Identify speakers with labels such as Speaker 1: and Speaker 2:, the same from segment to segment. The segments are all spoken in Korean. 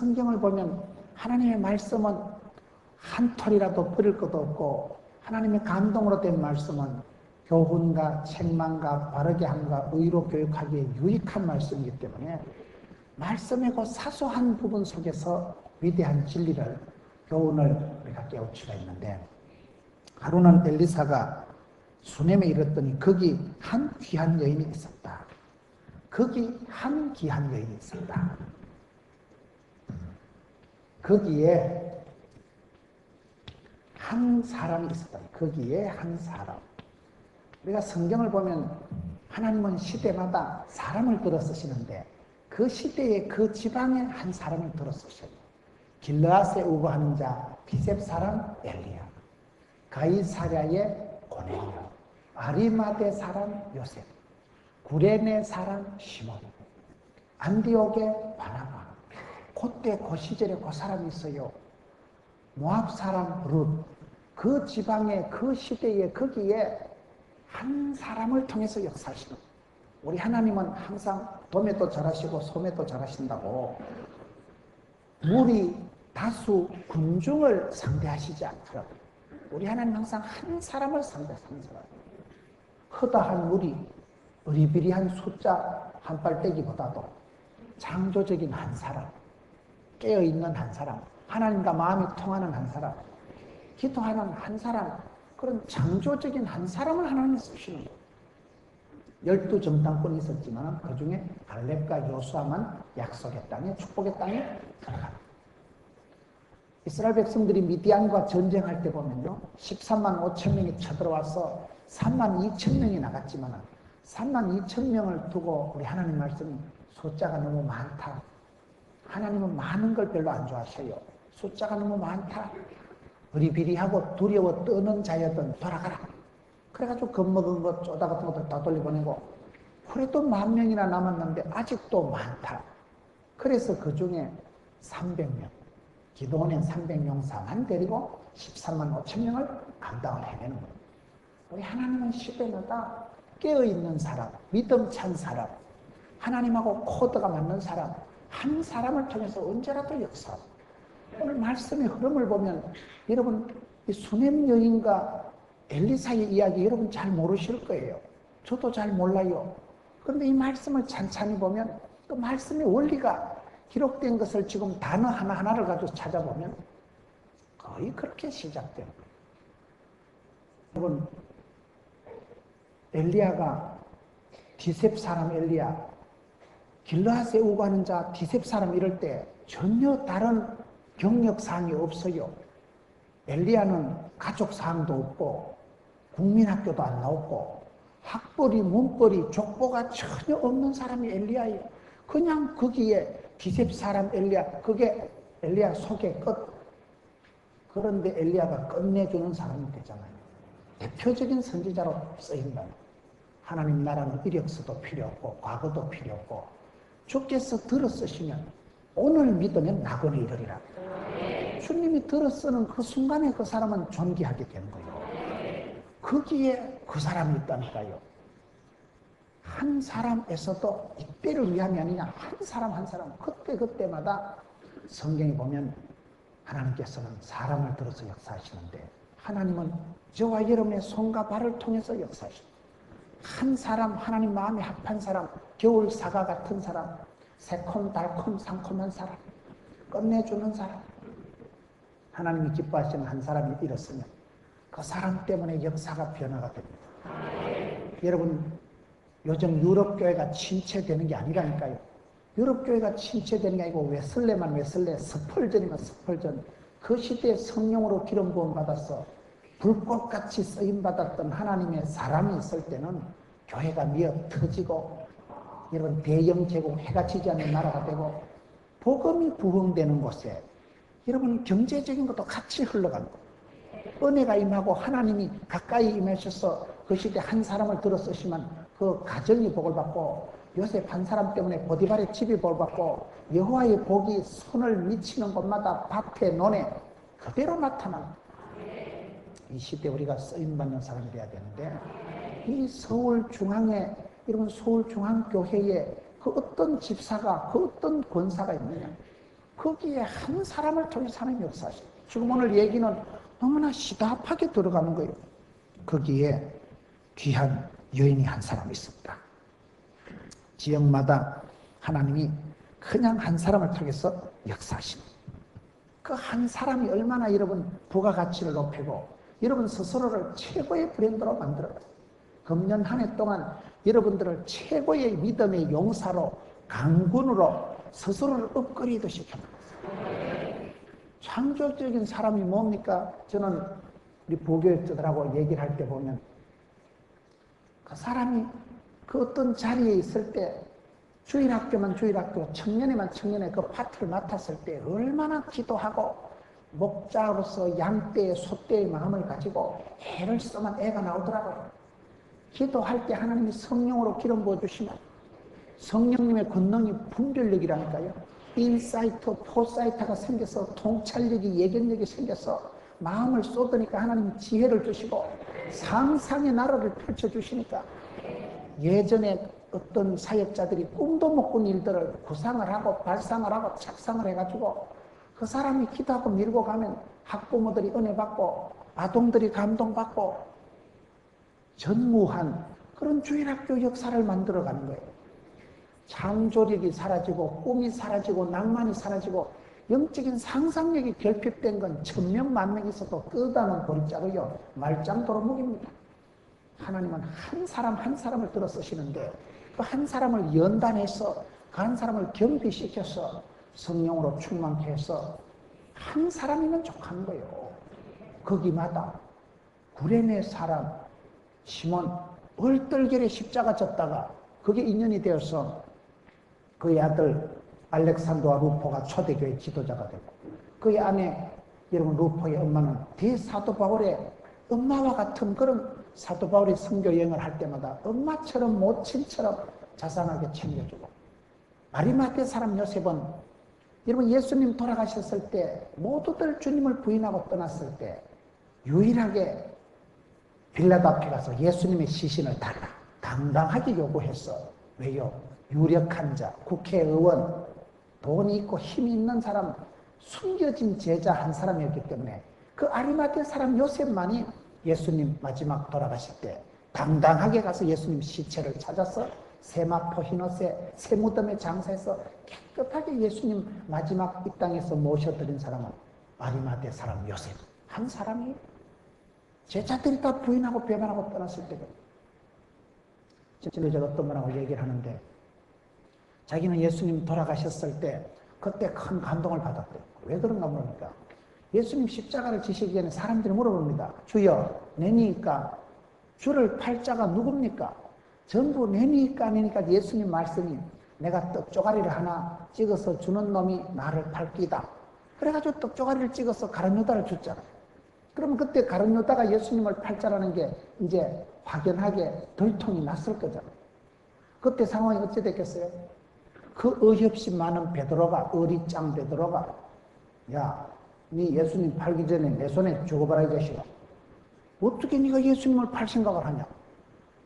Speaker 1: 성경을 보면 하나님의 말씀은 한 톨이라도 버릴 것도 없고, 하나님의 감동으로 된 말씀은 교훈과 책망과 바르게 함과 의로 교육하기에 유익한 말씀이기 때문에 말씀의 그 사소한 부분 속에서 위대한 진리를, 교훈을 우리가 깨울 수가 있는데, 하루는 엘리사가 수넴에 이르렀더니 거기 한 귀한 여인이 있었다. 거기 한 귀한 여인이 있었다. 거기에 한 사람이 있었다. 거기에 한 사람. 우리가 성경을 보면 하나님은 시대마다 사람을 들어 쓰시는데, 그 시대에 그 지방에 한 사람을 들어 쓰셔요. 길르앗에 우거하는 자 비셉 사람 엘리야, 가이사랴의 고넬료, 아리마대 사람 요셉, 구레네 사람 시몬, 안디옥의 바나바. 그때 그 시절에 그 사람이 있어요. 모압 사람 룻. 그 지방에 그 시대에 거기에 한 사람을 통해서 역사하시는. 우리 하나님은 항상 도매도 잘하시고 소매도 잘하신다고 무리 다수 군중을 상대하시지 않더라고요. 우리 하나님 항상 한 사람을 상대하는 사람. 허다한 무리, 의리비리한 숫자 한 빨대기보다도 창조적인 한 사람, 깨어있는 한 사람, 하나님과 마음이 통하는 한 사람, 기도하는 한 사람, 그런 창조적인 한 사람을 하나님이 쓰시는 거예요. 12정탐꾼이 있었지만 그 중에 갈렙과 요수아만 약속의 땅에, 축복의 땅에 들어갑니다. 이스라엘 백성들이 미디안과 전쟁할 때 보면요, 13만 5천 명이 쳐들어와서 3만 2천 명이 나갔지만 3만 2천 명을 두고 우리 하나님 말씀이 숫자가 너무 많다. 하나님은 많은 걸 별로 안 좋아하셔요. 숫자가 너무 많다. 비리비리하고 두려워 떠는 자여든 돌아가라. 그래가지고 겁먹은 것, 쪼다 같은 것들 다 돌려보내고, 그래도 10,000명이나 남았는데 아직도 많다. 그래서 그 중에 300명, 기도원의 300용사만 데리고 13만 5천 명을 감당을 해내는 거예요. 우리 하나님은 시대마다 깨어있는 사람, 믿음 찬 사람, 하나님하고 코드가 맞는 사람, 한 사람을 통해서 언제라도 역사하고. 오늘 말씀의 흐름을 보면 여러분 이 수넴 여인과 엘리사의 이야기 여러분 잘 모르실 거예요. 저도 잘 몰라요. 그런데 이 말씀을 찬찬히 보면 그 말씀의 원리가 기록된 것을 지금 단어 하나하나를 가지고 찾아보면 거의 그렇게 시작돼요. 여러분, 엘리야가 디셉 사람 엘리야, 길르앗에 우거하는 자 디셉 사람 이럴 때 전혀 다른 경력사항이 없어요. 엘리야는 가족사항도 없고 국민학교도 안 나오고 학벌이 문벌이 족보가 전혀 없는 사람이 엘리야예요. 그냥 거기에 디셉 사람 엘리야, 그게 엘리야 소개 끝. 그런데 엘리야가 끝내주는 사람이 되잖아요. 대표적인 선지자로 쓰인다. 하나님 나라는 이력서도 필요 없고 과거도 필요 없고 주께서 들어 쓰시면 오늘 믿으면 낙원에 이르리라. 주님이 들어 쓰는 그 순간에 그 사람은 존귀하게 되는 거예요. 거기에 그 사람이 있다니까요. 한 사람에서도 이때를 위함이 아니냐. 한 사람 한 사람 그때그때마다 성경에 보면 하나님께서는 사람을 들어서 역사하시는데 하나님은 저와 여러분의 손과 발을 통해서 역사하십니다. 한 사람, 하나님 마음에 합한 사람, 겨울 사과 같은 사람, 새콤달콤 상콤한 사람, 끝내주는 사람, 하나님이 기뻐하시는 한 사람이 일었으면 그 사람 때문에 역사가 변화가 됩니다. 여러분, 요즘 유럽교회가 침체되는 게 아니라니까요. 유럽교회가 침체되는 게 아니고 웨슬레만 웨슬레, 스펄전이면 스펄전. 그 시대에 성령으로 기름 부음 받아서 불꽃같이 쓰임받았던 하나님의 사람이 있을 때는 교회가 미어 터지고 여러분 대영 제국 해가 지지 않는 나라가 되고 복음이 부흥되는 곳에 여러분 경제적인 것도 같이 흘러가는 거예요. 은혜가 임하고 하나님이 가까이 임하셔서 그 시대 한 사람을 들어 쓰시면 그 가정이 복을 받고 요셉 한 사람 때문에 보디발의 집이 복을 받고 여호와의 복이 손을 미치는 곳마다 밭에 논에 그대로 나타납니다. 이 시대 우리가 쓰임받는 사람이 돼야 되는데 이 서울 중앙에 여러분 서울 중앙교회에 그 어떤 집사가 그 어떤 권사가 있느냐. 거기에 한 사람을 통해서 하나님 역사하시고, 지금 오늘 얘기는 너무나 시다하게 들어가는 거예요. 거기에 귀한 여인이 한 사람 있습니다. 지역마다 하나님이 그냥 한 사람을 통해서 역사하십니다. 그 한 사람이 얼마나 여러분 부가가치를 높이고 여러분 스스로를 최고의 브랜드로 만들어가요. 금년 한 해 동안 여러분들을 최고의 믿음의 용사로, 강군으로 스스로를 업그레이드 시켜놨어요. 창조적인 사람이 뭡니까? 저는 우리 부교육자들하고 얘기를 할 때 보면 그 사람이 그 어떤 자리에 있을 때 주일학교만 주일학교, 청년회만 청년회 그 파트를 맡았을 때 얼마나 기도하고 목자로서 양떼의 소떼의 마음을 가지고 애를 쓰면 애가 나오더라고요. 기도할 때 하나님이 성령으로 기름 부어주시면 성령님의 권능이 분별력이라니까요. 인사이트, 포사이트가 생겨서 통찰력이, 예견력이 생겨서 마음을 쏟으니까 하나님이 지혜를 주시고 상상의 나라를 펼쳐주시니까 예전에 어떤 사역자들이 꿈도 못 꾼 일들을 구상을 하고 발상을 하고 착상을 해가지고 그 사람이 기도하고 밀고 가면 학부모들이 은혜 받고 아동들이 감동받고 전무한 그런 주일학교 역사를 만들어가는 거예요. 창조력이 사라지고 꿈이 사라지고 낭만이 사라지고 영적인 상상력이 결핍된 건 천명 만명이 있어도 끝없는 보릿자루요 말짱도로 묵입니다. 하나님은 한 사람 한 사람을 들어 쓰시는데 그 한 사람을 연단해서 그 한 사람을 겸비시켜서 성령으로 충만케 해서 한 사람이면 족한 거예요. 거기마다 구레네 사람 시몬 얼떨결에 십자가 졌다가 그게 인연이 되어서 그의 아들 알렉산더와 루포가 초대교회 지도자가 되고 그의 아내 여러분 루포의 엄마는 대사도 바울의 엄마와 같은 그런 사도 바울이 선교 여행을 할 때마다 엄마처럼 모친처럼 자상하게 챙겨주고 마리마테 사람 요셉은 여러분 예수님 돌아가셨을 때 모두들 주님을 부인하고 떠났을 때 유일하게 빌라도 앞에 가서 예수님의 시신을 달라 당당하게 요구했어. 왜요? 유력한 자, 국회의원, 돈이 있고 힘이 있는 사람, 숨겨진 제자 한 사람이었기 때문에 그 아리마테 사람 요셉만이 예수님 마지막 돌아가실 때 당당하게 가서 예수님 시체를 찾아서 세마포 흰옷에 새 무덤에 장사해서 깨끗하게 예수님 마지막 이 땅에서 모셔드린 사람은 아리마테 사람 요셉 한 사람이 제자들이 다 부인하고 배반하고 떠났을 때거든요. 제가 어떤 분하고 얘기를 하는데 자기는 예수님 돌아가셨을 때 그때 큰 감동을 받았대요. 왜 그런가 모르니까 예수님 십자가를 지시기 전에 사람들이 물어봅니다. 주여 내니까 주를 팔 자가 누굽니까? 전부 내니까 아니니까 예수님 말씀이 내가 떡 쪼가리를 하나 찍어서 주는 놈이 나를 팔기다. 그래가지고 떡 쪼가리를 찍어서 가룟 유다를 줬잖아요. 그러면 그때 가룟 유다가 예수님을 팔자라는 게 이제 확연하게 들통이 났을 거잖아요. 그때 상황이 어찌 됐겠어요? 그 어이없이 많은 베드로가 어리짱 베드로가 야, 네 예수님 팔기 전에 내 손에 죽어봐라 이 자식아. 어떻게 네가 예수님을 팔 생각을 하냐?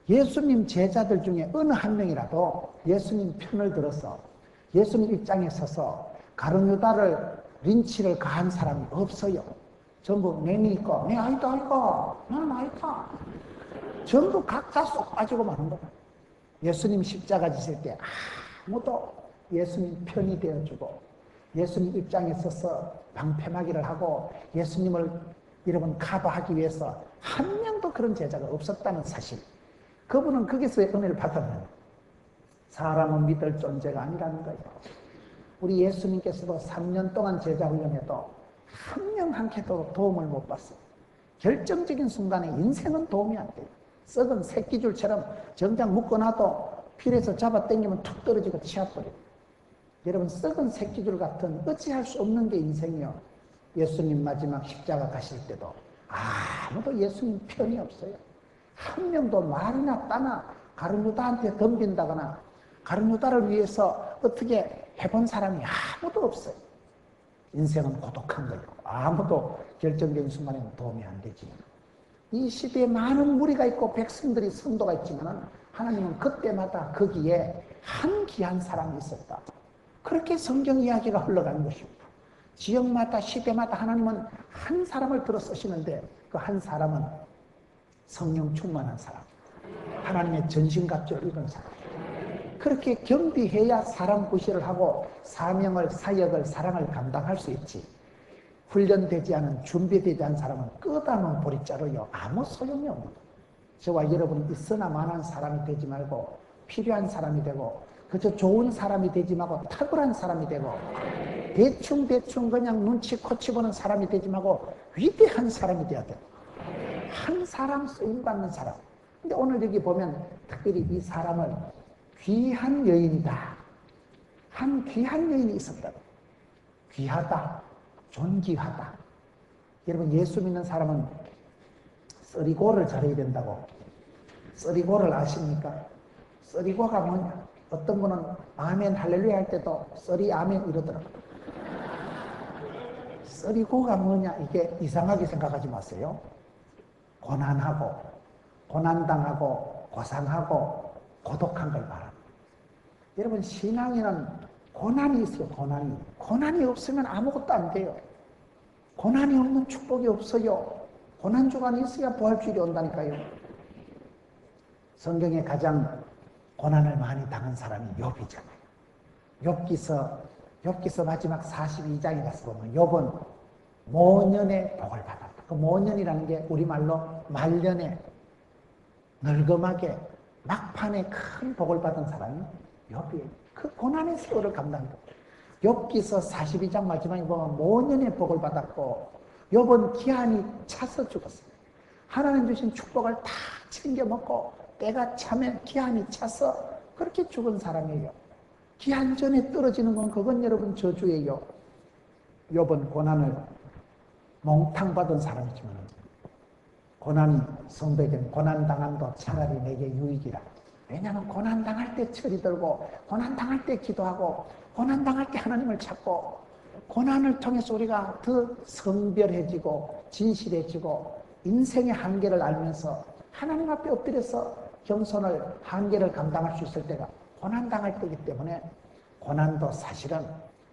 Speaker 1: 예수님 제자들 중에 어느 한 명이라도 예수님 편을 들어서 예수님 입장에 서서 가룟 유다를 린치를 가한 사람이 없어요. 전부 내니까 내 아니다 아이가 나는 아니다. 전부 각자 쏙 빠지고 마는 거야. 예수님 십자가 지실 때 아무도 예수님 편이 되어주고 예수님 입장에 서서 방패막이를 하고 예수님을 여러분 커버하기 위해서 한 명도 그런 제자가 없었다는 사실. 그분은 거기서의 은혜를 받았는 사람은 믿을 존재가 아니라는 거예요. 우리 예수님께서도 3년 동안 제자 훈련해도 한 명 한 개도 도움을 못 받았어요. 결정적인 순간에 인생은 도움이 안 돼요. 썩은 새끼줄처럼 정작 묶어놔도 필에서 잡아 당기면 툭 떨어지고 치아버려요. 여러분 썩은 새끼줄 같은 어찌할 수 없는 게 인생이요. 예수님 마지막 십자가 가실 때도 아무도 예수님 편이 없어요. 한 명도 말이나 따나 가룟 유다한테 덤빈다거나 가룟 유다를 위해서 어떻게 해본 사람이 아무도 없어요. 인생은 고독한 거예요. 아무도 결정적인 순간에는 도움이 안 되지. 이 시대에 많은 무리가 있고 백성들이 성도가 있지만 하나님은 그때마다 거기에 한 귀한 사람이 있었다. 그렇게 성경 이야기가 흘러가는 것입니다. 지역마다 시대마다 하나님은 한 사람을 들어 쓰시는데 그 한 사람은 성령 충만한 사람, 하나님의 전신갑주를 입은 사람. 그렇게 겸비해야 사람 구실을 하고 사명을, 사역을, 사랑을 감당할 수 있지. 훈련되지 않은, 준비되지 않은 사람은 끄다놓은 보리자루요, 아무 소용이 없는 거예요. 저와 여러분 있으나 마나한 사람이 되지 말고 필요한 사람이 되고, 그저 좋은 사람이 되지 말고 탁월한 사람이 되고, 대충 그냥 눈치 코치 보는 사람이 되지 말고 위대한 사람이 되어야 돼요. 한 사람 쓰임받는 사람. 근데 오늘 여기 보면 특별히 이 사람을 귀한 여인이다, 한 귀한 여인이 있었다. 귀하다, 존귀하다. 여러분 예수 믿는 사람은 쓰리고를 잘해야 된다고. 쓰리고를 아십니까? 쓰리고가 뭐냐? 어떤 분은 아멘 할렐루야 할 때도 쓰리 아멘 이러더라고요. 쓰리고가 뭐냐? 이게 이상하게 생각하지 마세요. 고난하고, 고난당하고, 고상하고, 고독한 걸 말합니다. 여러분 신앙에는 고난이 있어요. 고난이 없으면 아무것도 안 돼요. 고난이 없는 축복이 없어요. 고난주간이 있어야 부활주일이 온다니까요. 성경에 가장 고난을 많이 당한 사람이 욥이잖아요. 욥기서 마지막 42장에 가서 보면 욥은 모년의 복을 받았다. 그 모년이라는 게 우리말로 말년에 늙음하게 막판에 큰 복을 받은 사람이 욥이에요. 그 고난의 세월을 감당했다. 욥기서 42장 마지막에 보면 모년의 복을 받았고 욥은 기한이 차서 죽었어요. 하나님 주신 축복을 다 챙겨 먹고 때가 차면 기한이 차서 그렇게 죽은 사람이에요. 기한 전에 떨어지는 건 그건 여러분 저주예요. 욥은 고난을 몽탕 받은 사람이지만 고난이 성도에게는 고난당함도 차라리 내게 유익이라. 왜냐하면 고난당할 때 철이 들고 고난당할 때 기도하고 고난당할 때 하나님을 찾고 고난을 통해서 우리가 더 성별해지고 진실해지고 인생의 한계를 알면서 하나님 앞에 엎드려서 겸손을 한계를 감당할 수 있을 때가 고난당할 때이기 때문에 고난도 사실은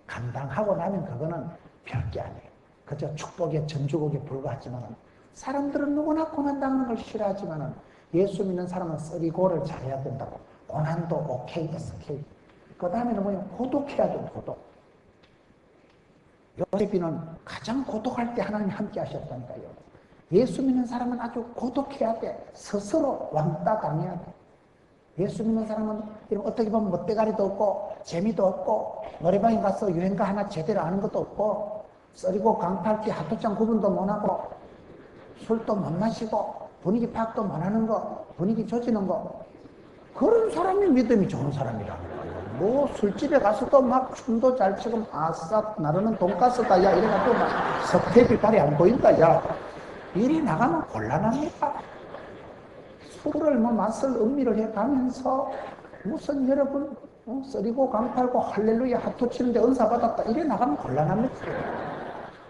Speaker 1: 감당하고 나면 그거는 별게 아니에요. 그저 축복의 전주곡에 불과하지만 사람들은 누구나 고난당하는 걸 싫어하지만 예수 믿는 사람은 쓰리고를 잘해야 된다고. 고난도 오케이, SK. 그 다음에는 뭐냐? 고독해야 돼, 고독. 요셉이는 가장 고독할 때 하나님이 함께 하셨다니까요. 예수 믿는 사람은 아주 고독해야 돼. 스스로 왕따 당해야 돼. 예수 믿는 사람은 어떻게 보면 멋대가리도 없고 재미도 없고 노래방에 가서 유행가 하나 제대로 아는 것도 없고 썰이고 강탈 때 하토장 구분도 못하고 술도 못 마시고 분위기 파악도 못하는 거, 분위기 조지는 거, 그런 사람이 믿음이 좋은 사람이라는 거예요. 뭐 술집에 가서도 막 춤도 잘 추고 아싸 나르는 돈가스다 야 이래가지고 막 석태비 발이 안 보인다 야 이리 나가면 곤란합니다. 술을 뭐 맛을 음미를 해가면서 무슨 여러분 썰이고 강팔고 할렐루야 하토 치는데 은사 받았다 이래 나가면 곤란합니다.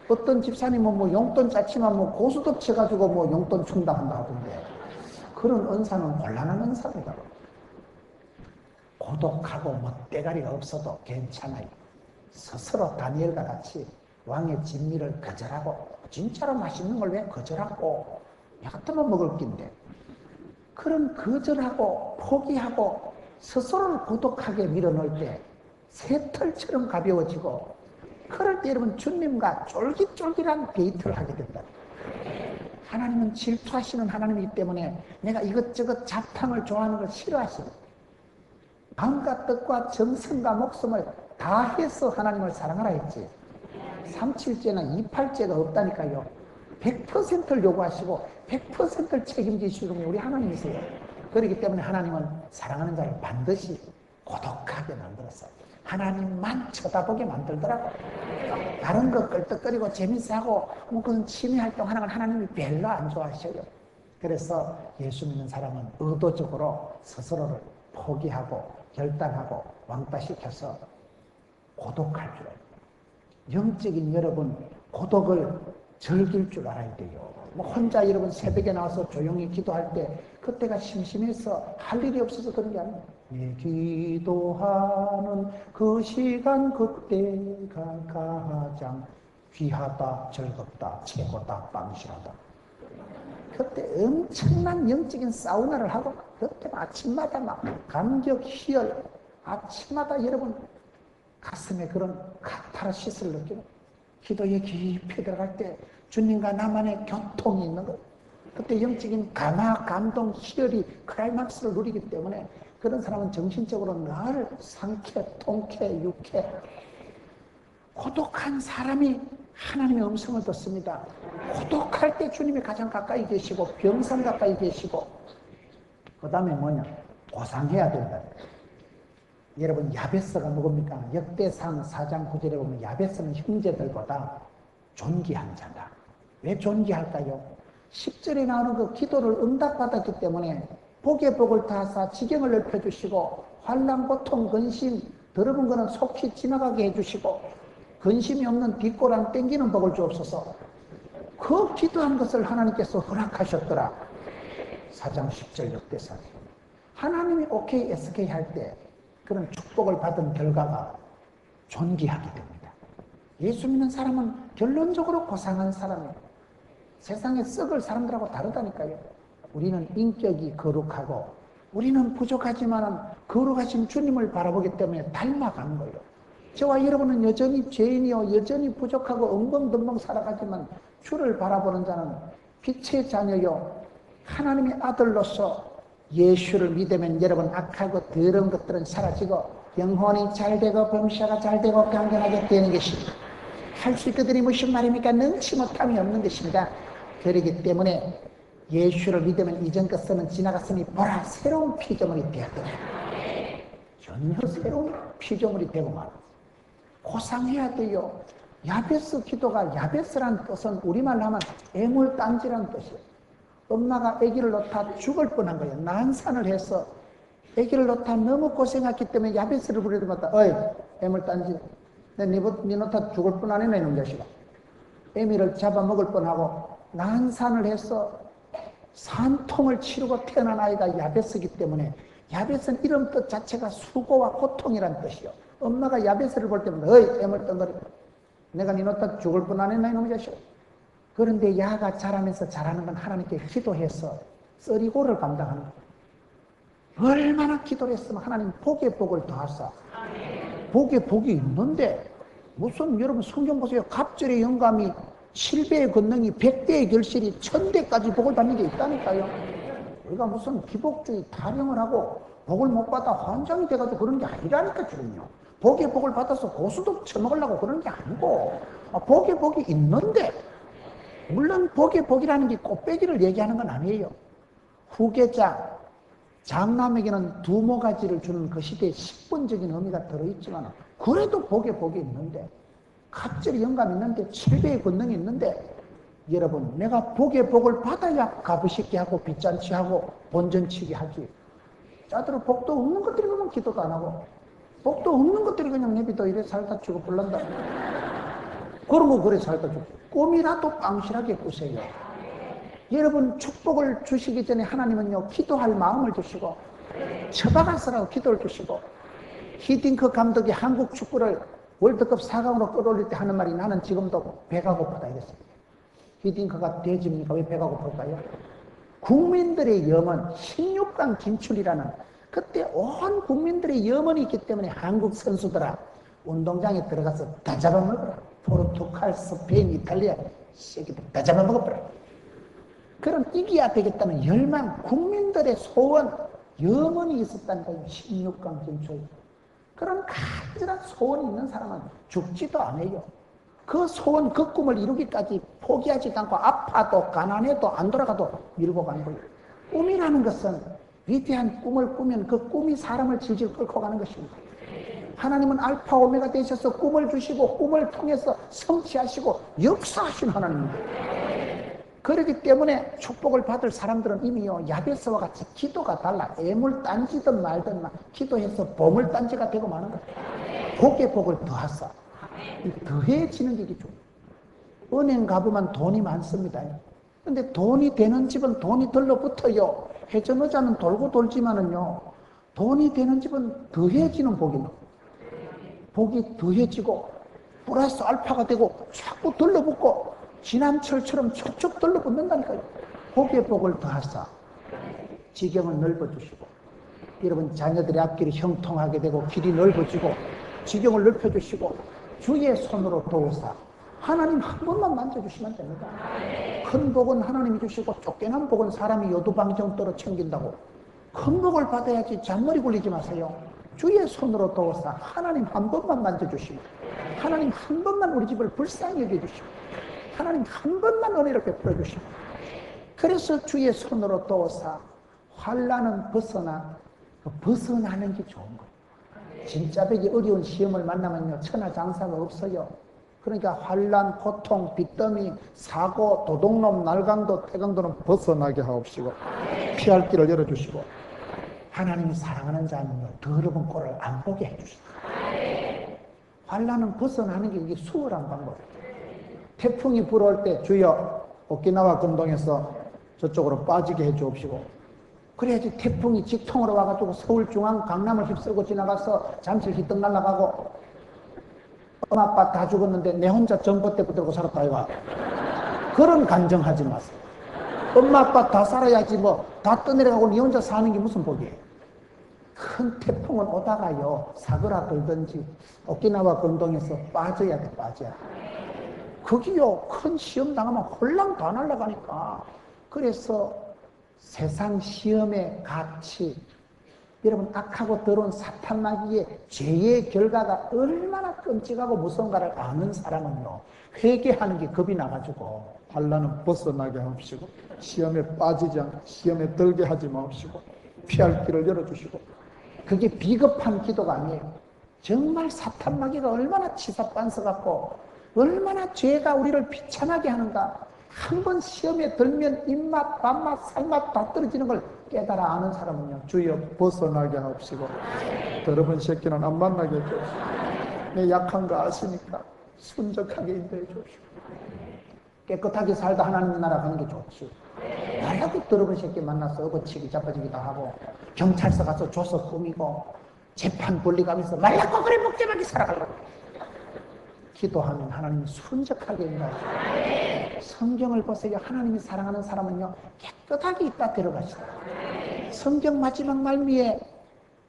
Speaker 1: 어떤 집사님은 뭐 용돈 짜치만 뭐 고수도 쳐가지고 뭐 용돈 충당한다 하던데 그런 은사는 곤란한 은사입니다. 고독하고 멋대가리가 없어도 괜찮아요. 스스로 다니엘과 같이 왕의 진미를 거절하고 진짜로 맛있는 걸 왜 거절하고 야 같으면 먹을 낀데 그런 거절하고 포기하고 스스로를 고독하게 밀어넣을 때 새털처럼 가벼워지고 그럴 때 여러분 주님과 쫄깃쫄깃한 데이트를 하게 된다. 하나님은 질투하시는 하나님이기 때문에 내가 이것저것 잡탕을 좋아하는 걸 싫어하시는 마음과 뜻과 정성과 목숨을 다해서 하나님을 사랑하라 했지 3.7제나 2.8제가 없다니까요. 100%를 요구하시고 100%를 책임지시는 분이 우리 하나님이세요. 그렇기 때문에 하나님은 사랑하는 자를 반드시 고독하게 만들었어요. 하나님만 쳐다보게 만들더라고. 다른 거 끌떡거리고 재밌어하고 뭐 그런 취미활동하는 건 하나님이 별로 안 좋아하셔요. 그래서 예수 믿는 사람은 의도적으로 스스로를 포기하고 결단하고 왕따시켜서 고독할 줄 알아요. 영적인 여러분 고독을 즐길 줄 알아야 돼요. 뭐 혼자 여러분 새벽에 나와서 조용히 기도할 때 그때가 심심해서 할 일이 없어서 그런 게 아니에요. 예, 기도하는 그 시간 그때가 가장 귀하다, 즐겁다, 최고다, 빵실하다. 그때 엄청난 영적인 사우나를 하고 그때 아침마다 막 감격, 희열, 아침마다 여러분 가슴에 그런 카타르시스를 느끼고 기도에 깊이 들어갈 때 주님과 나만의 교통이 있는 것. 그때 영적인 감화, 감동, 희열이 클라이막스를 누리기 때문에 그런 사람은 정신적으로 늘 상쾌, 통쾌, 유쾌. 고독한 사람이 하나님의 음성을 듣습니다. 고독할 때 주님이 가장 가까이 계시고 병상 가까이 계시고 그 다음에 뭐냐? 고상해야 된다. 여러분 야베스가 누굽니까? 역대상 4장 9절에 보면 야베스는 형제들보다 존귀한 자다. 왜 존귀할까요? 10절에 나오는 그 기도를 응답받았기 때문에 복의 복을 다하사 지경을 넓혀주시고 환난, 고통, 근심 더러운 거는 속히 지나가게 해주시고 근심이 없는 뒷골안 땡기는 복을 주옵소서. 그 기도한 것을 하나님께서 허락하셨더라. 4장 10절 역대상. 하나님이 오케이 SK 할 때 그런 축복을 받은 결과가 존귀하게 됩니다. 예수 믿는 사람은 결론적으로 고상한 사람이에요. 세상에 썩을 사람들하고 다르다니까요. 우리는 인격이 거룩하고 우리는 부족하지만 거룩하신 주님을 바라보기 때문에 닮아가는 거예요. 저와 여러분은 여전히 죄인이요 여전히 부족하고 엉벙덩벙 살아가지만 주를 바라보는 자는 빛의 자녀요 하나님의 아들로서 예수를 믿으면 여러분 악하고 더러운 것들은 사라지고 영혼이 잘되고 범사가 잘되고 강건하게 되는 것입니다. 할 수 있거든이 무슨 말입니까? 능치 못함이 없는 것입니다. 그렇기 때문에 예수를 믿으면 이전 것은 지나갔으니 보라 새로운 피조물이 되었더라. 전혀 새로운 피조물이 되고 말아. 고상해야 돼요. 야베스 기도가 야베스란 뜻은 우리말로 하면 애물단지란 뜻이에요. 엄마가 아기를 놓다 죽을 뻔한 거예요. 난산을 해서 아기를 놓다 너무 고생했기 때문에 야베스를 부르는 것다. 어이 애물단지 네 놓다 죽을 뻔하네 이놈 자식아. 애미를 잡아먹을 뻔하고 난산을 해서 산통을 치르고 태어난 아이가 야베스이기 때문에 야베스는 이름 뜻 자체가 수고와 고통이란 뜻이요. 엄마가 야베스를 볼 때마다 어이 애물덩어리 내가 네 놓다 죽을 뻔하네 이놈 자식아. 그런데 야가 자라면서 잘하는 건 하나님께 기도해서 썰이고를 감당하는 거예요. 얼마나 기도를 했으면 하나님 복의 복을 더하사. 복의 복이 있는데 무슨 여러분 성경 보세요. 갑절의 영감이 7배의 권능이 100배의 결실이 1000배까지 복을 받는 게 있다니까요. 우리가 무슨 기복주의 타령을 하고 복을 못 받아 환장이 돼가지고 그런 게 아니라니까 주는요. 복의 복을 받아서 고수도 쳐먹으려고 그런 게 아니고 복의 복이 있는데 물론 복의 복이라는 게 꽃배기를 얘기하는 건 아니에요. 후계자, 장남에게는 두모가지를 주는 그 시대의 10분적인 의미가 들어있지만 그래도 복의 복이 있는데 갑절이 영감이 있는데 7배의 권능이 있는데 여러분 내가 복의 복을 받아야 가부식게 하고 빚잔치 하고 본전치기 하지. 짜들어 복도 없는 것들이 그러면 기도도 안 하고 복도 없는 것들이 그냥 내비도 이래 살다 죽어 불난다. 그러면 그래 살다 죽어. 꿈이라도 빵실하게 꾸세요. 여러분 축복을 주시기 전에 하나님은요 기도할 마음을 주시고 처박아서라도 기도를 주시고 히딩크 감독이 한국 축구를 월드컵 4강으로 끌어올릴 때 하는 말이 나는 지금도 배가 고프다 이랬어요. 히딩크가 돼지입니까? 왜 배가 고플까요? 국민들의 염원 16강 진출이라는 그때 온 국민들의 염원이 있기 때문에 한국 선수들아 운동장에 들어가서 다 잡아먹어라. 포르투갈, 스페인, 이탈리아 새끼들 다 잡아먹어버려. 그런 이겨야 되겠다는 열망, 국민들의 소원, 염원이 있었다는 거예요. 16강 진출. 그런 간절한 소원이 있는 사람은 죽지도 않아요. 그 소원, 그 꿈을 이루기까지 포기하지 않고 아파도 가난해도 안 돌아가도 밀고 가는 거예요. 꿈이라는 것은 위대한 꿈을 꾸면 그 꿈이 사람을 질질 끌고 가는 것입니다. 하나님은 알파 오메가 되셔서 꿈을 주시고 꿈을 통해서 성취하시고 역사하신 하나님입니다. 그렇기 때문에 축복을 받을 사람들은 이미요 야베스와 같이 기도가 달라. 애물단지든 말든 기도해서 보물단지가 되고 마는 거예요. 복의 복을 더하사. 더해지는 게 기죠. 은행 가보면 돈이 많습니다. 근데 돈이 되는 집은 돈이 들러붙어요. 회전의자는 돌고 돌지만은요 돈이 되는 집은 더해지는 복이 나고, 복이 더해지고 플러스 알파가 되고 자꾸 들러붙고 지남철처럼 척척 들러붙는다니까요. 복의 복을 더하사 지경을 넓어주시고, 여러분 자녀들의 앞길이 형통하게 되고 길이 넓어지고 지경을 넓혀주시고 주의 손으로 도우사 하나님 한 번만 만져주시면 됩니다. 큰 복은 하나님이 주시고 쫓겨난 복은 사람이 요두방정도로 챙긴다고. 큰 복을 받아야지 잔머리 굴리지 마세요. 주의 손으로 도우사 하나님 한 번만 만져주시고, 하나님 한 번만 우리 집을 불쌍히 여겨주시고, 하나님 한 번만 은혜를 베풀어주시고, 그래서 주의 손으로 도우사 환난은 벗어나는 게 좋은 거예요. 진짜 벽이 어려운 시험을 만나면요, 천하장사가 없어요. 그러니까 환난, 고통, 빚더미, 사고, 도둑놈, 날강도, 태강도는 벗어나게 하옵시고 피할 길을 열어주시고, 하나님이 사랑하는 자는요 더러운 꼴을 안 보게 해주시고, 환난은 벗어나는 게 이게 수월한 방법이에요. 태풍이 불어올 때 주여 오키나와 근동에서 저쪽으로 빠지게 해주옵시고, 그래야지 태풍이 직통으로 와가지고 서울 중앙 강남을 휩쓸고 지나가서 잠실 휘떡 날아가고 엄마 아빠 다 죽었는데 내 혼자 전봇대 붙들고 살았다 이거. 그런 간정하지 마세요. 엄마 아빠 다 살아야지 뭐 다 떠내려가고 니 혼자 사는 게 무슨 복이에요. 큰 태풍은 오다가요 사그라들든지 오키나와 근동에서 빠져야 돼. 빠져야 돼. 거기요 큰 시험 당하면 홀랑 다 날아가니까. 그래서 세상 시험의 가치, 여러분 악하고 더러운 사탄마귀의 죄의 결과가 얼마나 끔찍하고 무서운가를 아는 사람은요 회개하는 게 겁이 나가지고 환난은 벗어나게 하옵시고, 시험에 빠지지 않고 시험에 들게 하지 마옵시고 피할 길을 열어주시고. 그게 비겁한 기도가 아니에요. 정말 사탄마귀가 얼마나 치사빤서 같고 얼마나 죄가 우리를 비참하게 하는가, 한 번 시험에 들면 입맛, 밥맛, 살맛 다 떨어지는 걸 깨달아 아는 사람은요 주여 벗어나게 하옵시고, 더러운 새끼는 안 만나게 해주옵시고, 내 약한 거 아시니까 순적하게 인도해 주옵시고, 깨끗하게 살다 하나님 나라 가는 게 좋지. 말라고 더러운 새끼 만나서 업어치기 자빠지기도 하고 경찰서 가서 조서 꾸미고 재판 권리가면서 말라고 그래 복잡하게 살아가려고. 기도하면 하나님이 순적하게 인도하시고, 성경을 보세요. 하나님이 사랑하는 사람은요 깨끗하게 있다 들어가시다. 성경 마지막 말미에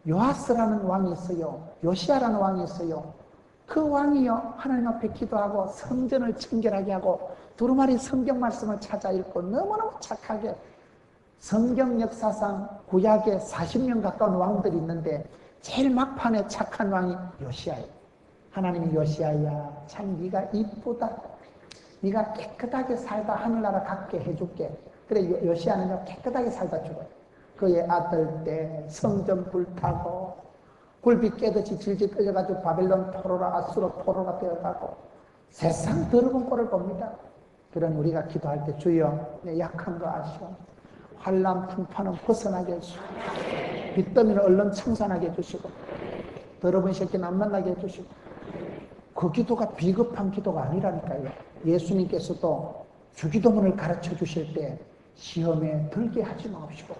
Speaker 1: 요아스라는 왕이 있어요. 요시아라는 왕이 있어요. 그 왕이요 하나님 앞에 기도하고 성전을 청결하게 하고 두루마리 성경 말씀을 찾아 읽고 너무너무 착하게, 성경 역사상 구약에 40년 가까운 왕들이 있는데 제일 막판에 착한 왕이 요시아예요. 하나님이 요시아야 참 네가 이쁘다, 네가 깨끗하게 살다 하늘나라 갖게 해줄게. 그래 요시아는요 깨끗하게 살다 죽어요. 그의 아들 때 성전 불타고 굴비 깨듯이 질질 끌려가지고 바벨론 포로라 아수르 포로가 되어가고 세상 더러운 꼴을 봅니다. 그런 우리가 기도할 때 주여 내 약한 거 아시오. 환난 풍파는 벗어나게 해주시고, 빚더미는 얼른 청산하게 해주시고, 더러운 새끼는 안 만나게 해주시고. 그 기도가 비겁한 기도가 아니라니까요. 예수님께서도 주기도문을 가르쳐 주실 때 시험에 들게 하지 마옵시고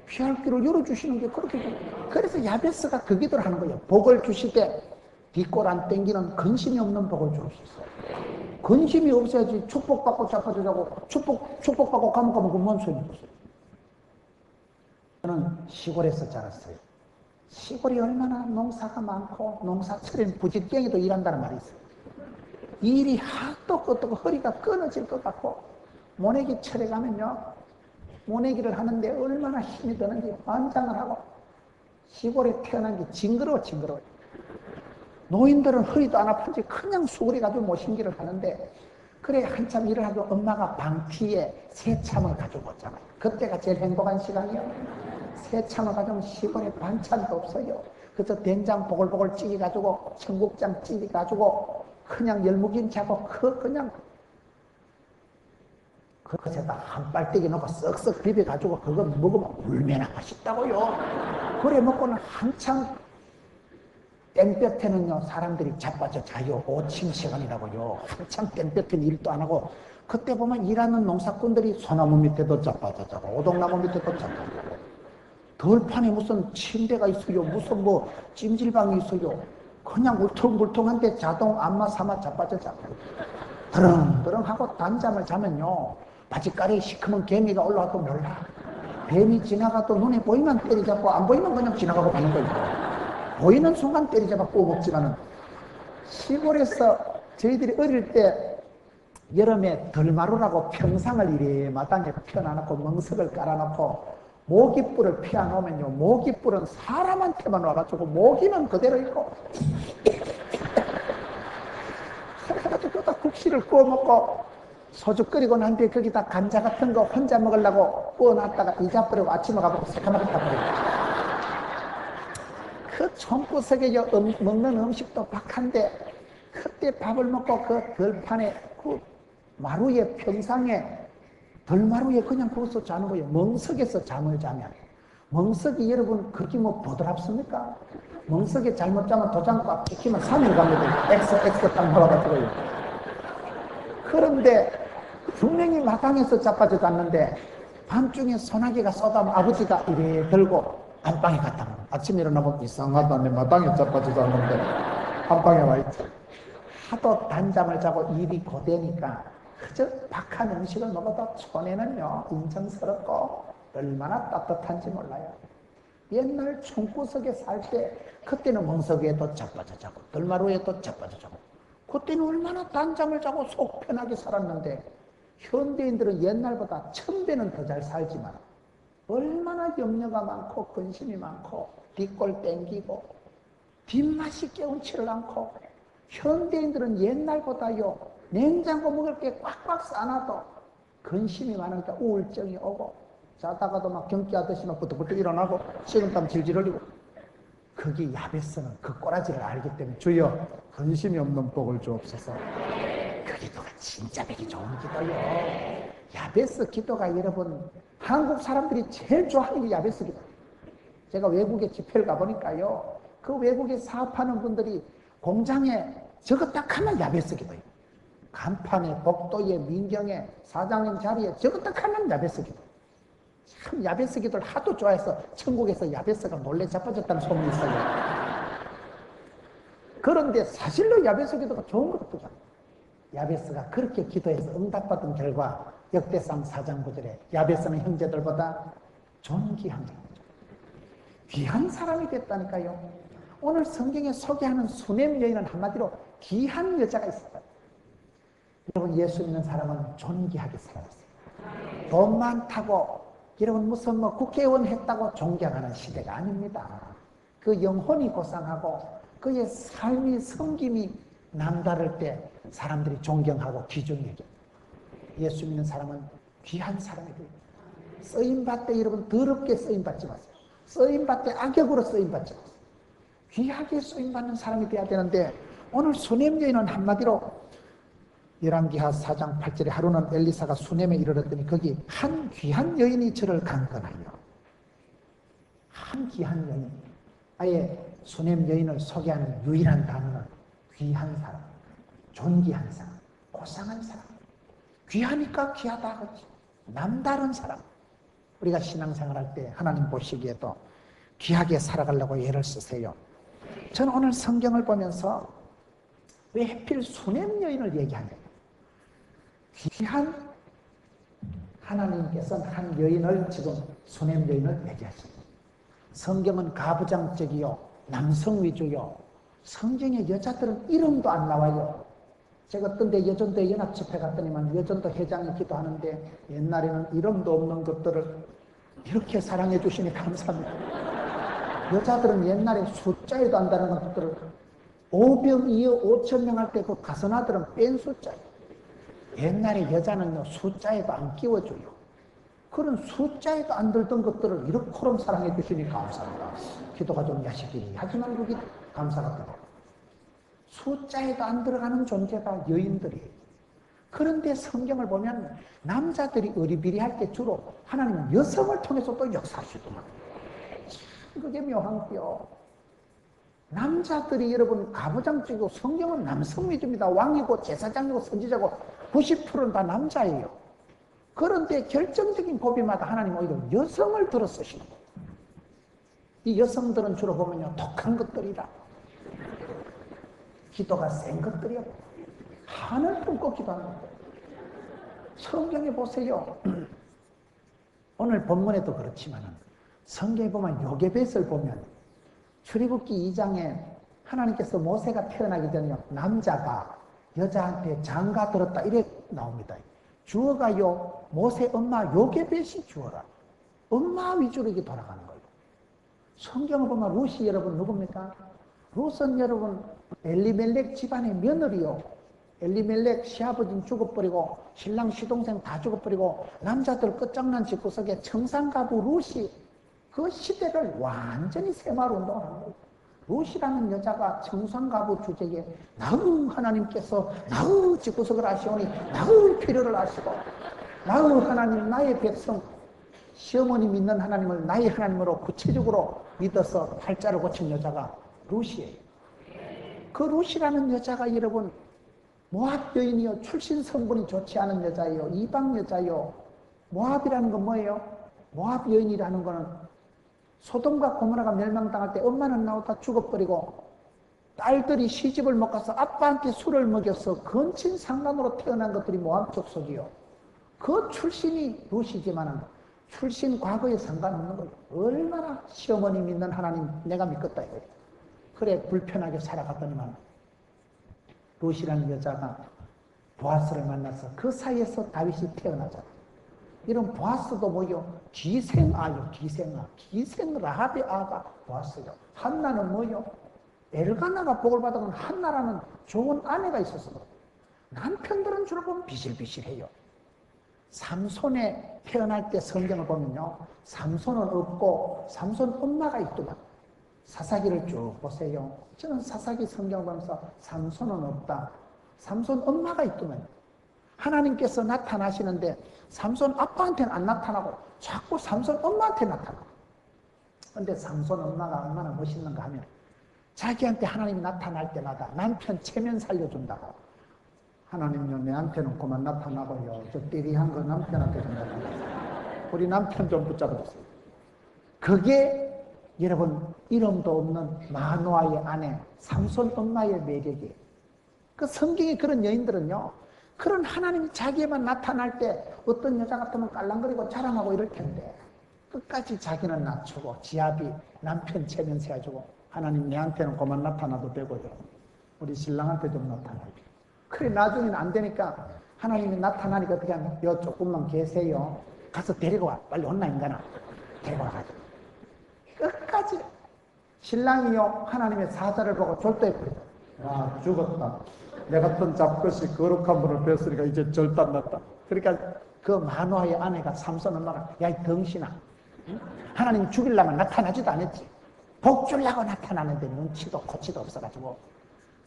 Speaker 1: 피할 길을 열어주시는 게 그렇게 돼요. 그래서 야베스가 그 기도를 하는 거예요. 복을 주시되 뒷골 안 땡기는 근심이 없는 복을 주옵소서. 근심이 없어야지 축복받고 자빠져자고 축복받고 감옥 가면 그 뭔 소용이 없어요. 저는 시골에서 자랐어요. 시골이 얼마나 농사가 많고 농사철엔 부직갱이도 일한다는 말이 있어요. 일이 하도 끄떡 허리가 끊어질 것 같고 모내기 철에 가면요 모내기를 하는데 얼마나 힘이 드는지 환장을 하고, 시골에 태어난 게 징그러워요. 노인들은 허리도 안 아픈지 그냥 수그려 가지고 모신기를 하는데, 그래 한참 일을 하고 엄마가 방티에 새참을 가지고 오잖아요. 그때가 제일 행복한 시간이요. 새참을 가져오면 시골에 반찬도 없어요. 그래서 된장 보글보글 찌개가지고 청국장 찌개가지고 그냥 열무김 자고 그냥 그것에다 한 빨대기 넣고 쓱쓱 비벼가지고 그거 먹으면 얼마나 맛있다고요. 그래 먹고는 한참 땡볕에는요 사람들이 자빠져 자요. 오침 시간이라고요. 한참 땡볕에는 일도 안 하고, 그때 보면 일하는 농사꾼들이 소나무 밑에도 자빠져 자고 오동나무 밑에도 자빠져 자고 덜판에 무슨 침대가 있어요. 무슨 뭐 찜질방이 있어요. 그냥 울퉁불퉁한데 자동 안마 사마 자빠져 자고 드렁드렁하고 단잠을 자면요, 바지가리에 시커먼 개미가 올라와도 몰라. 뱀이 지나가도 눈에 보이면 때리잡고 안 보이면 그냥 지나가고 가는 거예요. 보이는 순간 때리잡아 구워먹지만은, 시골에서 저희들이 어릴 때 여름에 들마루라고 평상을 이리 마당에 펴놔놓고 멍석을 깔아놓고 모기뿔을 피워놓으면요, 모기뿔은 사람한테만 와가지고 모기는 그대로 있고 그래가지고 다 국시를 구워 먹고 소주 끓이고 난 뒤에 거기다 감자 같은 거 혼자 먹으려고 구워놨다가 잊어버리고 아침에 가보고 새까맣게 타버리고, 그 총구석에 먹는 음식도 박한데 그때 밥을 먹고 그 들판에 그 마루에 평상에 들마루에 그냥 거기서 자는 거예요. 멍석에서 잠을 자면. 멍석이 여러분 그렇게 뭐 부드럽습니까? 멍석에 잘못 자면 도장 꽉 찍히면 3일 갑니다. 엑스 딱 몰아가지고요. 그런데 분명히 마당에서 자빠져 잤는데 밤중에 소나기가 쏟아면 아버지가 이래 들고 안방에 갔다 면 아침에 일어나보면 이상하다, 내 마당에 자빠져 잤는데 안방에 와있지. 하도 단잠을 자고 일이 고되니까 그저 박한 음식을 먹어도 촌에는요 인정스럽고 얼마나 따뜻한지 몰라요. 옛날 총구석에 살 때 그때는 멍석 위에도 자빠져 자고 들마루에도 자빠져 자고 그때는 얼마나 단잠을 자고 속 편하게 살았는데, 현대인들은 옛날보다 1000배는 더 잘 살지만 얼마나 염려가 많고 근심이 많고 뒷골 땡기고 뒷맛이 개운치를 않고, 현대인들은 옛날보다요 냉장고 먹을 게 꽉꽉 싸놔도 근심이 많으니까 우울증이 오고 자다가도 막 경기하듯이 막 부득부득 일어나고 식은땀 질질 흘리고, 거기 야베스는 그 꼬라지를 알기 때문에 주여 근심이 없는 복을 주옵소서. 그 기도가 진짜 되게 좋은 기도요. 야베스 기도가 여러분 한국 사람들이 제일 좋아하는 게 야베스 기도. 제가 외국에 집회를 가보니까요, 그 외국에 사업하는 분들이 공장에 저거 딱 하면 야베스 기도예요. 간판에 복도에 민경에 사장님 자리에 저거 딱 하면 야베스 기도. 참 야베스 기도를 하도 좋아해서 천국에서 야베스가 몰래 자빠졌다는 소문이 있어요. 그런데 사실로 야베스 기도가 좋은 것도 좋아요. 야베스가 그렇게 기도해서 응답받은 결과 역대상 4장 9절에 야베스는 형제들보다 존귀한 자, 귀한 사람이 됐다니까요. 오늘 성경에 소개하는 수넴 여인은 한마디로 귀한 여자가 있어요. 여러분, 예수 믿는 사람은 존귀하게 살아갔어요. 돈 많다고 여러분 무슨 뭐 국회의원 했다고 존경하는 시대가 아닙니다. 그 영혼이 고상하고 그의 삶이 섬김이 남다를 때 사람들이 존경하고 귀중히 여겨요. 예수 믿는 사람은 귀한 사람이 돼요. 쓰임받을 때 여러분 더럽게 쓰임받지 마세요. 쓰임받을 때 악역으로 쓰임받지 마세요. 귀하게 쓰임받는 사람이 돼야 되는데, 오늘 수넴 여인은 한마디로 열왕기하 4장 8절에 하루는 엘리사가 수넴에 이르렀더니 거기 한 귀한 여인이 저를 강건하여. 한 귀한 여인. 아예 수넴 여인을 소개하는 유일한 단어는 귀한 사람, 존귀한 사람, 고상한 사람. 귀하니까 귀하다 그렇지. 남다른 사람. 우리가 신앙생활할 때 하나님 보시기에도 귀하게 살아가려고 애를 쓰세요. 저는 오늘 성경을 보면서 왜 하필 수넴 여인을 얘기하냐. 귀한 하나님께서는 한 여인을 지금 수넴 여인을 얘기하십니다. 성경은 가부장적이요, 남성 위주요. 성경에 여자들은 이름도 안 나와요. 제가 어떤 데 여전도 연합집회 갔더니만 여전도 회장이 기도하는데 옛날에는 이름도 없는 것들을 이렇게 사랑해 주시니 감사합니다. 여자들은 옛날에 숫자에도 안다는 것들을 5병, 2여, 5,000명 할 때 그 가서나들은 뺀 숫자예요. 옛날에 여자는요 숫자에도 안 끼워줘요. 그런 숫자에도 안 들던 것들을 이렇게럼 사랑해 주시니 감사합니다. 기도가 좀 야식이니 하지만 그게 감사가 들어요. 숫자에도 안 들어가는 존재가 여인들이에요. 그런데 성경을 보면 남자들이 어리비리할 때 주로 하나님은 여성을 통해서 또 역사하시더만. 그게 묘한 게요. 남자들이 여러분 가부장적이고 성경은 남성 위주입니다. 왕이고 제사장이고 선지자고 90%는 다 남자예요. 그런데 결정적인 고비마다 하나님은 오히려 여성을 들어 쓰시는 거예요. 이 여성들은 주로 보면요, 독한 것들이라. 기도가 센 것들이요. 하늘 품고 기도하는 것들. 성경에 보세요. 오늘 본문에도 그렇지만 성경에 보면 요게벳을 보면 출애굽기 2장에 하나님께서 모세가 태어나기 전에 남자가 여자한테 장가 들었다 이래 나옵니다. 주어가요, 모세 엄마 요게벳이 주어라. 엄마 위주로 이게 돌아가는 거예요. 성경을 보면 룻이 여러분 누굽니까? 룻은 여러분 엘리멜렉 집안의 며느리요. 엘리멜렉 시아버지는 죽어버리고 신랑 시동생 다 죽어버리고 남자들 끝장난 집구석에 청산가부 룻이 그 시대를 완전히 새마을운동을 한 거예요. 룻이라는 여자가 청산가부 주제에 나의 하나님께서 나의 집구석을 아시오니 나의 필요를 아시고 나의 하나님 나의 백성 시어머니 믿는 하나님을 나의 하나님으로 구체적으로 믿어서 팔자를 고친 여자가 룻이에요. 그 룻이라는 여자가 여러분 모압 여인이요, 출신 성분이 좋지 않은 여자예요, 이방 여자예요. 모압이라는 건 뭐예요? 모압 여인이라는 거는 소돔과 고모라가 멸망당할 때 엄마는 나오다 죽어버리고 딸들이 시집을 못 가서 아빠한테 술을 먹여서 건친 상간으로 태어난 것들이 모압 족속이요. 그 출신이 룻이지만은 출신 과거에 상관없는 거예요. 얼마나 시어머니 믿는 하나님 내가 믿겠다 이거예요. 그래 불편하게 살아갔더니만 룻이라는 여자가 보아스를 만나서 그 사이에서 다윗이 태어나잖아. 이런 보아스도 뭐요? 기생아요, 기생아. 기생 라합의 아가 보아스요. 한나는 뭐요? 엘가나가 복을 받은 한나라는 좋은 아내가 있어서 남편들은 주로 보면 비실비실해요. 삼손에 태어날 때 성경을 보면요, 삼손은 없고 삼손 엄마가 있더만. 사사기를 쭉 보세요. 저는 사사기 성경을 보면서 삼손은 없다, 삼손 엄마가 있더만. 하나님께서 나타나시는데 삼손 아빠한테는 안 나타나고 자꾸 삼손 엄마한테 나타나. 근데 삼손 엄마가 얼마나 멋있는가 하면 자기한테 하나님이 나타날 때마다 남편 체면 살려준다고. 하나님요, 내한테는 그만 나타나고요, 저 띠리한 거 남편한테 좀 나타나세요. 우리 남편 좀 붙잡아주세요. 그게 여러분 이름도 없는 마노아의 아내 삼손 엄마의 매력이에요. 그 성경에 그런 여인들은요, 그런 하나님이 자기에만 나타날 때 어떤 여자 같으면 깔랑거리고 자랑하고 이럴 텐데 끝까지 자기는 낮추고 지압이 남편 체면 세워주고 하나님 내한테는 그만 나타나도 되고요, 우리 신랑한테 좀 나타나게. 그래 나중에는 안 되니까 하나님이 나타나니까 어떻게 하면 요 조금만 계세요, 가서 데리고 와, 빨리 온나 인간아, 데리고 와가지고 끝까지 신랑이요 하나님의 사자를 보고 졸도해버려. 아 죽었다, 내 같은 잡것이 거룩한 분을 뵀으니까 이제 절단났다. 그러니까 그 마노아의 아내가 삼손 엄마가 야 이 덩신아, 하나님 죽이려면 나타나지도 않았지, 복 주려고 나타나는데 눈치도 코치도 없어가지고.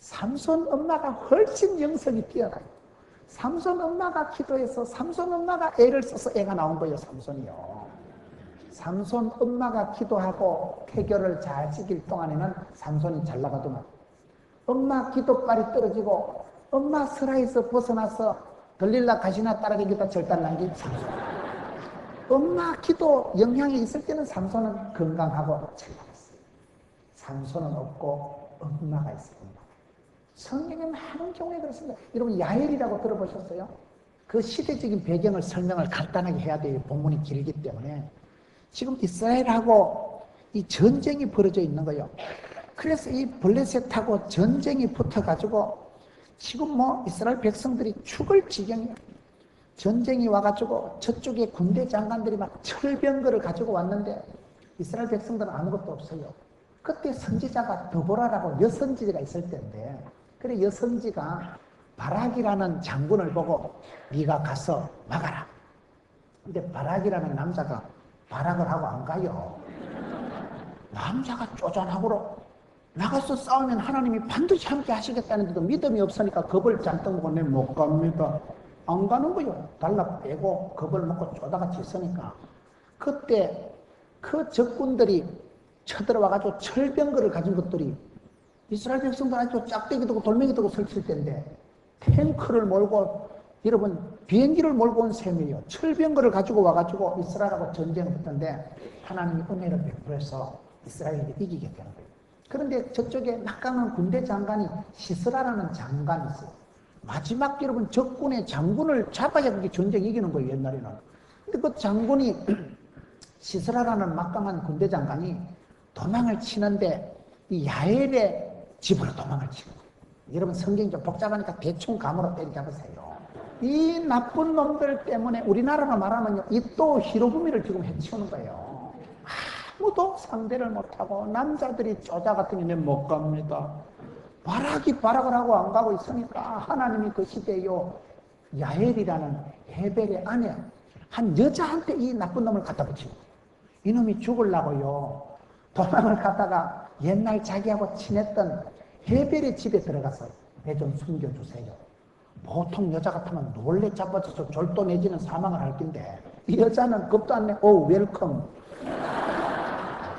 Speaker 1: 삼손 엄마가 훨씬 영성이 뛰어나요. 삼손 엄마가 기도해서 삼손 엄마가 애를 써서 애가 나온 거예요. 삼손이요. 삼손 엄마가 기도하고 태교를 잘 지킬 동안에는 삼손이 잘 나가더만. 엄마 기도빨이 떨어지고 엄마 슬라에서 벗어나서 들릴라 가시나 따라다니다 절단난 게 삼손. 엄마 기도 영향이 있을 때는 삼손은 건강하고 잘 나갔어요. 삼손은 없고 엄마가 있습니다. 성경에 많은 경우에 그렇습니다. 여러분 야엘이라고 들어보셨어요? 그 시대적인 배경을 설명을 간단하게 해야 돼요. 본문이 길기 때문에. 지금 이스라엘하고 이 전쟁이 벌어져 있는 거예요. 그래서 이 블레셋하고 전쟁이 붙어가지고 지금 뭐 이스라엘 백성들이 죽을 지경이에요. 전쟁이 와가지고 저쪽에 군대 장관들이 막 철병거를 가지고 왔는데 이스라엘 백성들은 아무것도 없어요. 그때 선지자가 드보라라고 여선지가 있을 때인데, 그래 여선지가 바락이라는 장군을 보고 네가 가서 막아라. 근데 바락이라는 남자가 바락을 하고 안 가요. 남자가 쪼잔하고로 나가서 싸우면 하나님이 반드시 함께 하시겠다는데도 믿음이 없으니까 겁을 잔뜩 먹고 내 못 갑니다. 안 가는 거요. 달라 빼고 겁을 먹고 쪼다같이 있으니까. 그때 그 적군들이 쳐들어와가지고 철병거를 가진 것들이 이스라엘 백성들 아주 짝대기 두고 돌멩이 두고 설칠 때인데 탱크를 몰고 여러분 비행기를 몰고 온 셈이에요. 철병거를 가지고 와가지고 이스라엘하고 전쟁을 했던데 하나님이 은혜를 베풀어서 이스라엘이 이기게 되는 거예요. 그런데 저쪽에 막강한 군대 장관이 시스라라는 장관이 있어요. 마지막 여러분 적군의 장군을 잡아야 그게 전쟁 이기는 거예요, 옛날에는. 근데 그 장군이 시스라라는 막강한 군대 장관이 도망을 치는데 이 야엘의 집으로 도망을 치는 거예요. 여러분 성경이 좀 복잡하니까 대충 감으로 때려잡으세요. 이 나쁜 놈들 때문에 우리나라로 말하면요, 이 또 히로부미를 지금 해치우는 거예요. 아무도 상대를 못하고 남자들이 쪼자 같은 게 못 갑니다. 바락을 하고 안 가고 있으니까 하나님이 그 시대에요, 야엘이라는 헤벨의 아내 한 여자한테 이 나쁜 놈을 갖다 붙이고, 이놈이 죽으려고요 도망을 갔다가 옛날 자기하고 친했던 헤벨의 집에 들어가서 내 좀 숨겨주세요. 보통 여자 같으면 놀래 잡아져서 절도 내지는 사망을 할 텐데 이 여자는 겁도 안 내. 오 웰컴.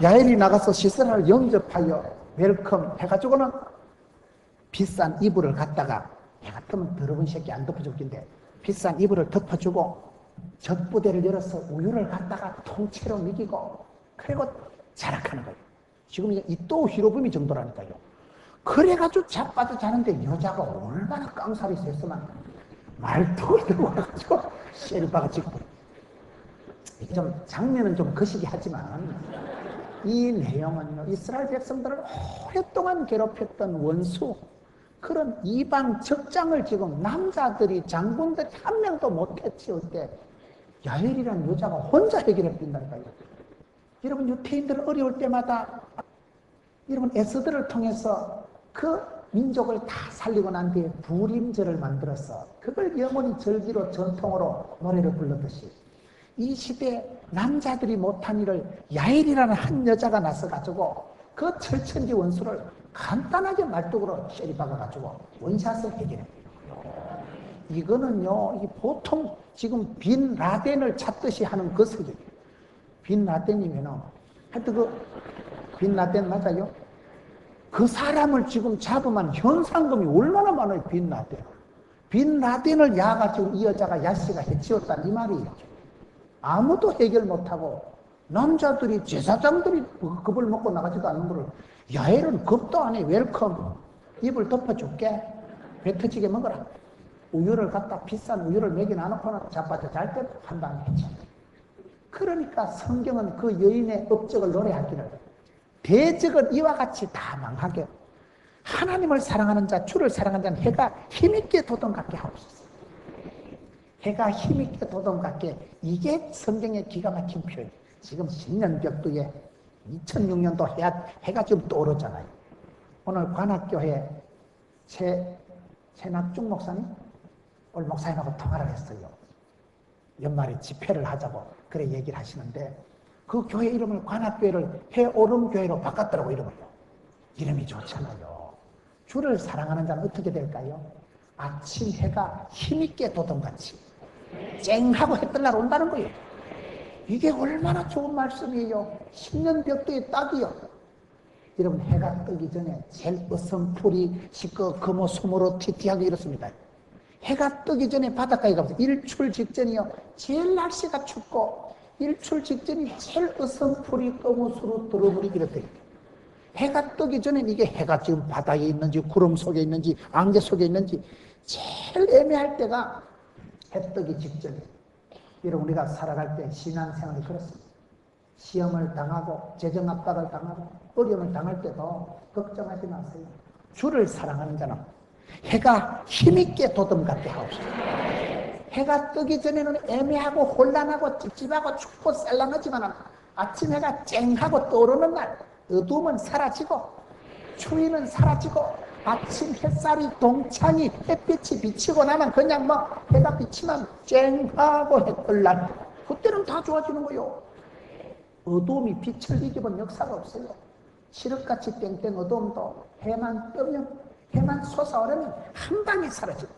Speaker 1: 야엘이 나가서 시스라를 영접하여 웰컴 해가지고는 비싼 이불을 갖다가, 해 같으면 더러운 새끼 안 덮어줄 텐데 비싼 이불을 덮어주고 젖부대를 열어서 우유를 갖다가 통째로 먹이고, 그리고 자락하는 거예요. 지금 이 또 히로부미 정도라니까요. 그래가지고 자빠져 자는데 여자가 얼마나 깡살이 셌으면 말뚝을 들고 와가지고 셰리파가 찍고. 좀 장면은 좀 거시기 하지만 이 내용은요, 이스라엘 백성들을 오랫동안 괴롭혔던 원수, 그런 이방 적장을 지금 남자들이, 장군들이 한 명도 못 해치울 때 야엘이라는 여자가 혼자 해결해 버린다니까요. 여러분 유태인들은 어려울 때마다 여러분 에스더를 통해서 그 민족을 다 살리고 난 뒤에 부림절을 만들어서 그걸 영원히 절기로 전통으로 노래를 불렀듯이, 이 시대에 남자들이 못한 일을 야엘이라는 한 여자가 나서가지고 그 철천지 원수를 간단하게 말뚝으로 쉐리박아가지고 원샷을 해결해요. 이거는요, 이게 보통 지금 빈 라덴을 찾듯이 하는 그 소리예요. 빈 라덴이면은, 하여튼 빈 라덴 맞아요? 그 사람을 지금 잡으면 현상금이 얼마나 많아요, 빈 라덴. 빈 라덴을 야가지고 이 여자가 야씨가 해치웠다는 이 말이에요. 아무도 해결 못하고 남자들이, 제사장들이 겁을 먹고 나가지도 않는 거를 야엘은 겁도 안 해. 웰컴. 입을 덮어줄게. 배 터지게 먹어라. 우유를 갖다, 비싼 우유를 먹여 놔놓고는 자빠져 잘 때 한 방에 해치. 그러니까 성경은 그 여인의 업적을 노래하기를, 대적은 이와 같이 다 망하게 하나님을 사랑하는 자, 주를 사랑하는 자는 해가 힘있게 도dom같게 하옵소서. 해가 힘있게 도dom같게, 이게 성경의 기가 막힌 표현. 지금 신년벽두에 2006년도 해가 지금 떠오르잖아요. 오늘 관악교회 최낙중 목사님, 오늘 목사님하고 통화를 했어요. 연말에 집회를 하자고 그래 얘기를 하시는데, 그 교회 이름을 관악교회를 해오름교회로 바꿨더라고. 이름이 좋잖아요. 주를 사랑하는 자는 어떻게 될까요? 아침 해가 힘있게 도dom같이 쨍하고 해 뜰 날 온다는 거예요. 이게 얼마나 좋은 말씀이에요. 10년 벽두에 딱이요. 여러분, 해가 뜨기 전에 제일 어슴푸리 시꺼먼 소모로 티티하게 이렇습니다. 해가 뜨기 전에 바닷가에 가면서 일출 직전이요, 제일 날씨가 춥고 일출 직전이 제일 어슴푸리 거무수로 들어버리기 이렇대. 해가 뜨기 전엔 이게 해가 지금 바다에 있는지 구름 속에 있는지 안개 속에 있는지 제일 애매할 때가 해 뜨기 직전이에요. 여러분, 우리가 살아갈 때 신앙생활이 그렇습니다. 시험을 당하고 재정 압박을 당하고 어려움을 당할 때도 걱정하지 마세요. 주를 사랑하는 자는 해가 힘있게 도dom같게 하옵소서. 해가 뜨기 전에는 애매하고 혼란하고 찝찝하고 춥고 쌀랑하지만 아침 해가 쨍하고 떠오르는 날 어두움은 사라지고 추위는 사라지고 아침 햇살이 동창이 햇빛이 비치고 나면 그냥 해가 비치면 쨍하고 해뜰 날, 그때는 다 좋아지는 거요. 어두움이 빛을 이겨본 역사가 없어요. 칠흑같이 땡땡 어두움도 해만 뜨면, 해만 솟아오르면 한 방에 사라지고,